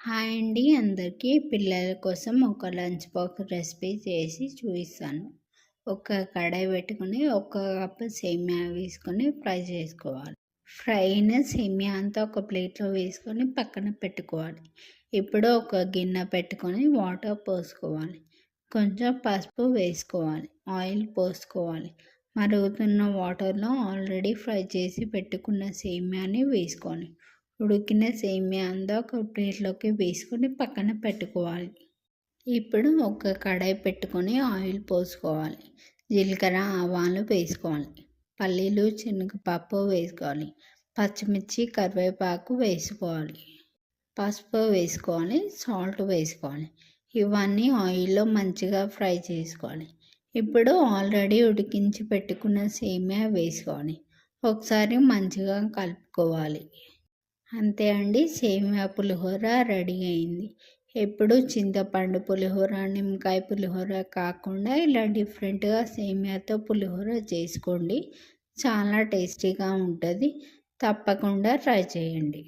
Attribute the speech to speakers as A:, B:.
A: Hi అండి అందరికీ. పిల్లల కోసం ఒక లంచ్ బాక్స్ రెసిపీ చేసి చూపిస్తాను. ఒక కడాయి పెట్టుకొని ఒక కప్పు సేమియా వేసుకొని ఫ్రై చేసుకోవాలి. ఫ్రై అయిన సేమియా అంతా ఒక ప్లేట్లో వేసుకొని పక్కన పెట్టుకోవాలి. ఇప్పుడు ఒక గిన్నె పెట్టుకొని వాటర్ పోసుకోవాలి. కొంచెం పసుపు వేసుకోవాలి. ఆయిల్ పోసుకోవాలి. మరుగుతున్న వాటర్లో ఆల్రెడీ ఫ్రై చేసి పెట్టుకున్న సేమియాని వేసుకోవాలి. ఉడికిన సేమియా అంతా ఒక ప్లేట్లోకి వేసుకొని పక్కన పెట్టుకోవాలి. ఇప్పుడు ఒక కడాయి పెట్టుకొని ఆయిల్ పోసుకోవాలి. జీలకర్ర ఆవాలు వేసుకోవాలి. పల్లీలు శనగపప్పు వేసుకోవాలి. పచ్చిమిర్చి కరివేపాకు వేసుకోవాలి. పసుపు వేసుకోవాలి. సాల్ట్ వేసుకోవాలి. ఇవన్నీ ఆయిల్లో మంచిగా ఫ్రై చేసుకోవాలి. ఇప్పుడు ఆల్రెడీ ఉడికించి పెట్టుకున్న సేమియా వేసుకోవాలి. ఒకసారి మంచిగా కలుపుకోవాలి. అంతే అండి, సేమియా పులిహోర రెడీ అయింది. ఎప్పుడు చింతపండు పులిహోర, నిమ్మకాయ పులిహోర కాకుండా ఇలా డిఫరెంట్గా సేమియాతో పులిహోర చేసుకోండి. చాలా టేస్టీగా ఉంటుంది. తప్పకుండా ట్రై చేయండి.